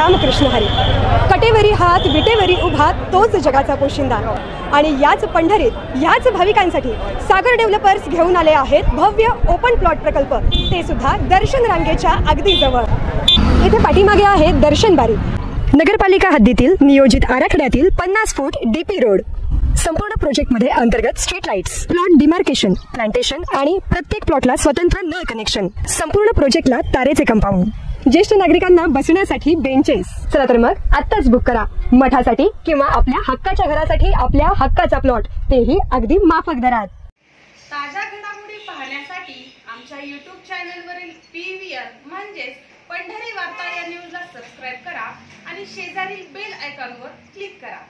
रामकृष्ण हरी. कटेवरी हात विटेवरी उभा तोच जगाचा पोशिंदा. आणि याच पंढरीत याच भाविकांसाठी सागर डेव्हलपर्स घेऊन आले आहेत भव्य ओपन प्लॉट प्रकल्प, ते सुद्धा दर्शन रांगेच्या अगदी जवळ. इथे पाठीमागे आहे दर्शन बारी. नगरपालिका हद्दीतील नियोजित आराखड्यातील 50 फूट डीपी रोड. संपूर्ण प्रोजेक्टमध्ये अंतर्गत street lights, plot demarcation, plantation आणि प्रत्येक प्लॉटला स्वतंत्र नळ कनेक्शन. संपूर्ण प्रोजेक्टला तारेचे कंपाऊंड. ज्येष्ठ नागरिकांना बसण्यासाठी बेंचेस. चला तर मग आत्ताच बुक करा मठासाठी किंवा आपल्या हक्काच्या घरासाठी आपल्या हक्काचा प्लॉट, तेही अगदी माफक दरात. ताज्या घडामोडी पाहण्यासाठी आमच्या YouTube चॅनलवरील PVR म्हणजेच पंढरी वार्ता या न्यूजला सबस्क्राइब करा आणि शेजारील बेल आयकॉनवर क्लिक करा.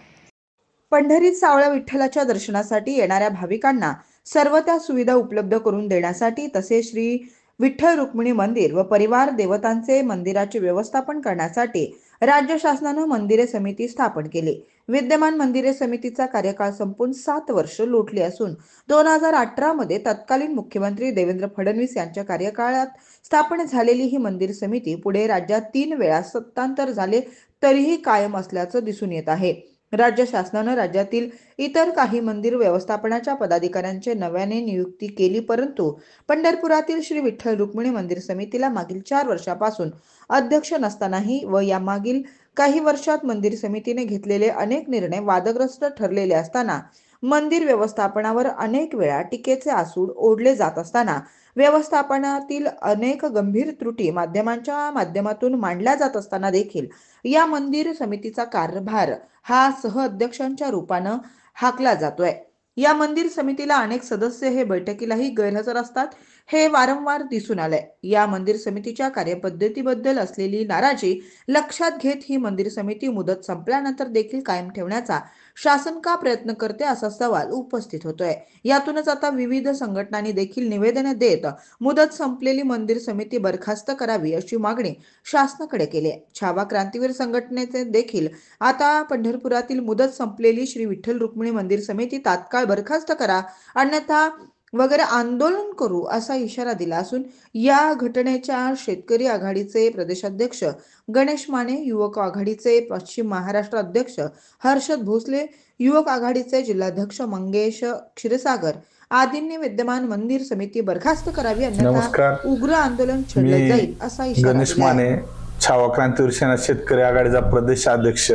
पंढरीत सावळ्या विठ्ठलाच्या दर्शनासाठी येणाऱ्या भाविकांना सर्व त्या सुविधा उपलब्ध करून देण्यासाठी तसेच श्री विठ्ठल रुक्मिणी मंदिर व परिवार देवतांचे मंदिराचे व्यवस्थापन करण्यासाठी राज्य शासनाने मंदिरे समिती स्थापन केली. विद्यमान मंदिरे समितीचा कार्यकाळ संपून 7 वर्ष लोटली असून 2018 मध्ये तत्कालीन मुख्यमंत्री देवेंद्र फडणवीस यांच्या कार्यकाळात स्थापन झालेली ही मंदिर समिती पुढे राज्यात 3 वेळा सत्तांतर झाले तरीही कायम असल्याचं दिसून येत आहे. राज्य शासनाने राज्यातील इतर काही मंदिर व्यवस्थापनाच्या पदाधिकाऱ्यांचे नव्याने नियुक्ती केली, परंतु पंढरपुरातील श्री विठ्ठल रुक्मिणी मंदिर समितीला मागील 4 वर्षापासून अध्यक्ष नसतानाही व या मागील काही वर्षात मंदिर समितीने घेतलेले अनेक निर्णय वादग्रस्त ठरलेले असताना मंदिर व्यवस्थापनावर अनेक वेळा टीकेचे आसूड ओढले जात असताना व्यवस्थापनातील अनेक गंभीर त्रुटी माध्यमांच्या माध्यमातून मांडल्या जात असताना देखील या मंदिर समितीचा कारभार हा सहअध्यक्षांच्या रूपाने हाकला जातोय. या मंदिर समितीला अनेक सदस्य हे बैठकीलाही गैरहजर असतात, हे वारंवार दिसून आलंय. या मंदिर समितीच्या कार्यपद्धतीबद्दल असलेली नाराजी लक्षात घेत ही मंदिर समिती मुदत संपल्यानंतर देखील कायम ठेवण्याचा शासन का प्रयत्न करते असा सवाल उपस्थित होतोय. यातूनच आता विविध संघटनांनी देखील निवेदने देत मुदत संपलेली मंदिर समिती बरखास्त करावी अशी मागणी शासनाकडे केली आहे. छावा क्रांतीवीर संघटनेचे देखील आता पंढरपुरातील मुदत संपलेली श्री विठ्ठल रुक्मिणी मंदिर समिती तात्काळ बरखास्त करा, अन्यथा वगैरे आंदोलन करू असा इशारा दिला असून या घटनेच्या शेतकरी आघाडीचे प्रदेशाध्यक्ष गणेश माने, युवक आघाडीचे पश्चिम महाराष्ट्र अध्यक्ष हर्षद भोसले, युवक आघाडीचे जिल्हाध्यक्ष मंगेश क्षीरसागर आदींनी विद्यमान मंदिर समिती बरखास्त करावी, अन्यथा उग्र आंदोलन छेडले जाईल असा इशारा गणेश माने, छावा क्रांतीवीर सेना शेतकरी आघाडीचा प्रदेशाध्यक्ष,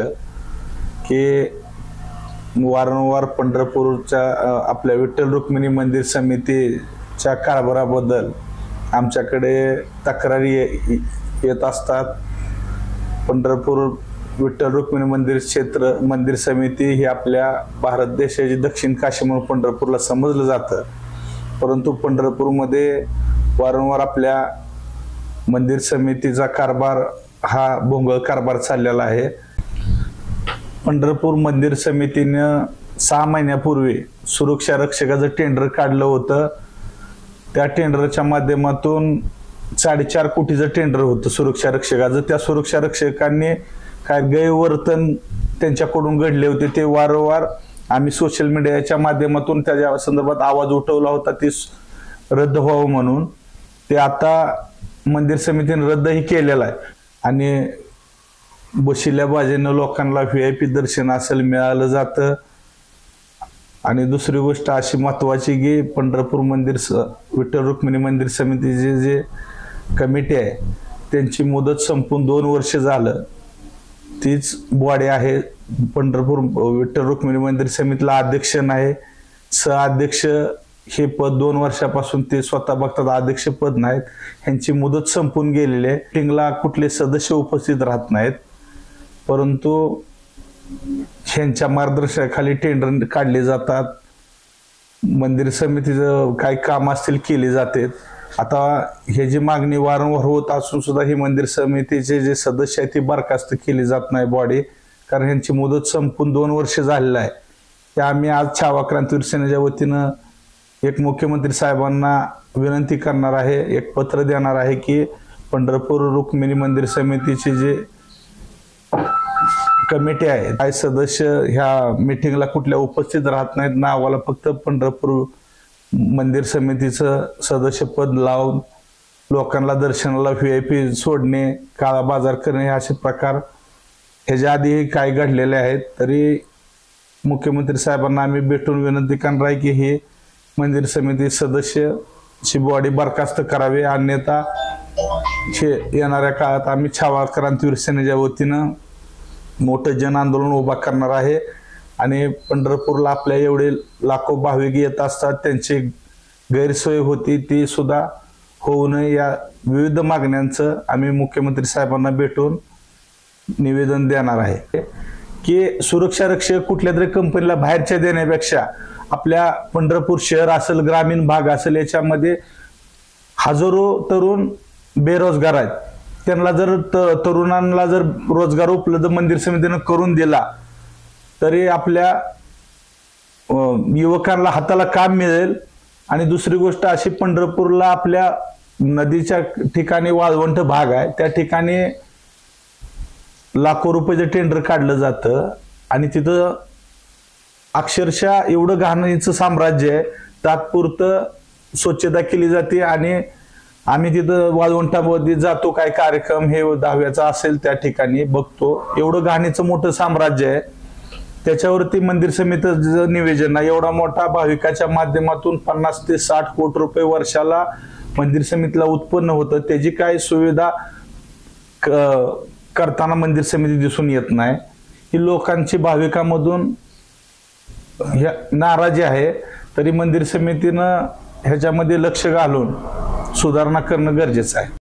की वारंवार पंढरपूरच्या आपल्या विठ्ठल रुक्मिणी मंदिर समितीच्या कारभाराबद्दल आमच्याकडे तक्रारी येत असतात. पंढरपूर विठ्ठल रुक्मिणी मंदिर समिती ही आपल्या भारत देशाची दक्षिण काशी म्हणून पंढरपूरला समजलं जातं, परंतु पंढरपूरमध्ये वारंवार आपल्या मंदिर समितीचा कारभार हा भोंगळ कारभार चाललेला आहे. पंढरपूर मंदिर समितीनं 6 महिन्यापूर्वी सुरक्षा रक्षकाचं टेंडर काढलं होतं. त्या टेंडरच्या माध्यमातून 4.5 कोटीचं टेंडर होतं सुरक्षा रक्षकाचं. त्या सुरक्षा रक्षकांनी काय गैरवर्तन त्यांच्याकडून घडले होते, ते वारंवार आम्ही सोशल मीडियाच्या माध्यमातून त्याच्या संदर्भात आवाज उठवला होता, ते रद्द व्हावं म्हणून. ते आता मंदिर समितीने रद्दही केलेला आहे आणि बशिल्या बाजेनं लोकांना VIP दर्शन असेल मिळालं जातं. आणि दुसरी गोष्ट अशी महत्वाची की पंढरपूर विठ्ठल रुक्मिणी मंदिर समितीची जे कमिटी आहे त्यांची मुदत संपून 2 वर्ष झालं. तीच बॉडी आहे. पंढरपूर विठ्ठल रुक्मिणी मंदिर समितीला अध्यक्ष नाही, सहअध्यक्ष हे पद 2 वर्षापासून ते स्वतः बघतात, अध्यक्ष पद नाहीत. ह्यांची मुदत संपून गेलेली आहे. मीटिंगला कुठले सदस्य उपस्थित राहत नाहीत, परंतु ह्यांच्या मार्गदर्शनाखाली टेंडर काढले जातात. मंदिर समितीचं काही काम असतील केले जाते. आता हे जी मागणी वारंवार होत असून सुद्धा ही मंदिर समितीचे जे सदस्य आहेत ते बरखास्त केली जात नाही बॉडी, कारण ह्यांची मुदत संपून 2 वर्ष झालेलं आहे. ते आम्ही आज छावा क्रांतीवीर सेनेच्या वतीनं एक मुख्यमंत्री साहेबांना विनंती करणार आहे, एक पत्र देणार आहे की पंढरपूर रुक्मिणी मंदिर समितीची जे कमिटी आहे काही सदस्य ह्या मीटिंगला कुठल्या उपस्थित राहत नाहीत, नावाला फक्त पंढरपूर मंदिर समितीचं सदस्यपद लावून लोकांना दर्शनाला VIP सोडणे, काळा बाजार करणे असे प्रकार ह्याच्या आधी काय घडलेले आहेत, तरी मुख्यमंत्री साहेबांना आम्ही भेटून विनंती करणार आहे की हे मंदिर समिती सदस्य ची बॉडी बरखास्त करावी, अन्यथा येणाऱ्या काळात आम्ही छावा क्रांतीवीर सेनेच्या वतीनं मोठं जन आंदोलन उभा करणार आहे। आणि पंढरपूरला आपल्या एवढे लाखो भाविक येत असतात, त्यांची गैरसोय होती, ती सुद्धा होऊ नये या विविध मागण्यांचं आम्ही मुख्यमंत्री साहेबांना भेटून निवेदन देणार आहे की सुरक्षा रक्षक कुठल्या तरी कंपनीला बाहेरच्या देण्यापेक्षा आपल्या पंढरपूर शहर असेल, ग्रामीण भाग असेल, याच्यामध्ये हजारो तरुण बेरोजगार आहेत। त्यांना जर तरुणांना जर रोजगार उपलब्ध मंदिर समितीनं करून दिला तरी आपल्या युवकांना हाताला काम मिळेल। आणि दुसरी गोष्ट अशी, पंढरपूरला आपल्या नदीच्या ठिकाणी वाळवंट भाग आहे, त्या ठिकाणी लाखो रुपयाचं टेंडर काढलं जातं आणि तिथं अक्षरशः एवढं घाणीचं साम्राज्य आहे, तात्पुरतं स्वच्छता केली जाते आणि आम्ही तिथं वाळवंटामध्ये जातो, काय कार्यक्रम हे 10व्याचा असेल त्या ठिकाणी बघतो, एवढं घाणीचं मोठं साम्राज्य आहे। त्याच्यावरती मंदिर समितीचं निवेदन आहे, एवढा मोठा भाविकाच्या माध्यमातून 50 ते 60 कोटी रुपये वर्षाला मंदिर समितीला उत्पन्न होतं, त्याची काय सुविधा करताना मंदिर समिती दिसून येत नाही। ही लोकांची भाविकांमधून नाराजी आहे, तरी मंदिर समितीनं ह्याच्यामध्ये लक्ष घालून सुधारणा करणं गरजेचं आहे।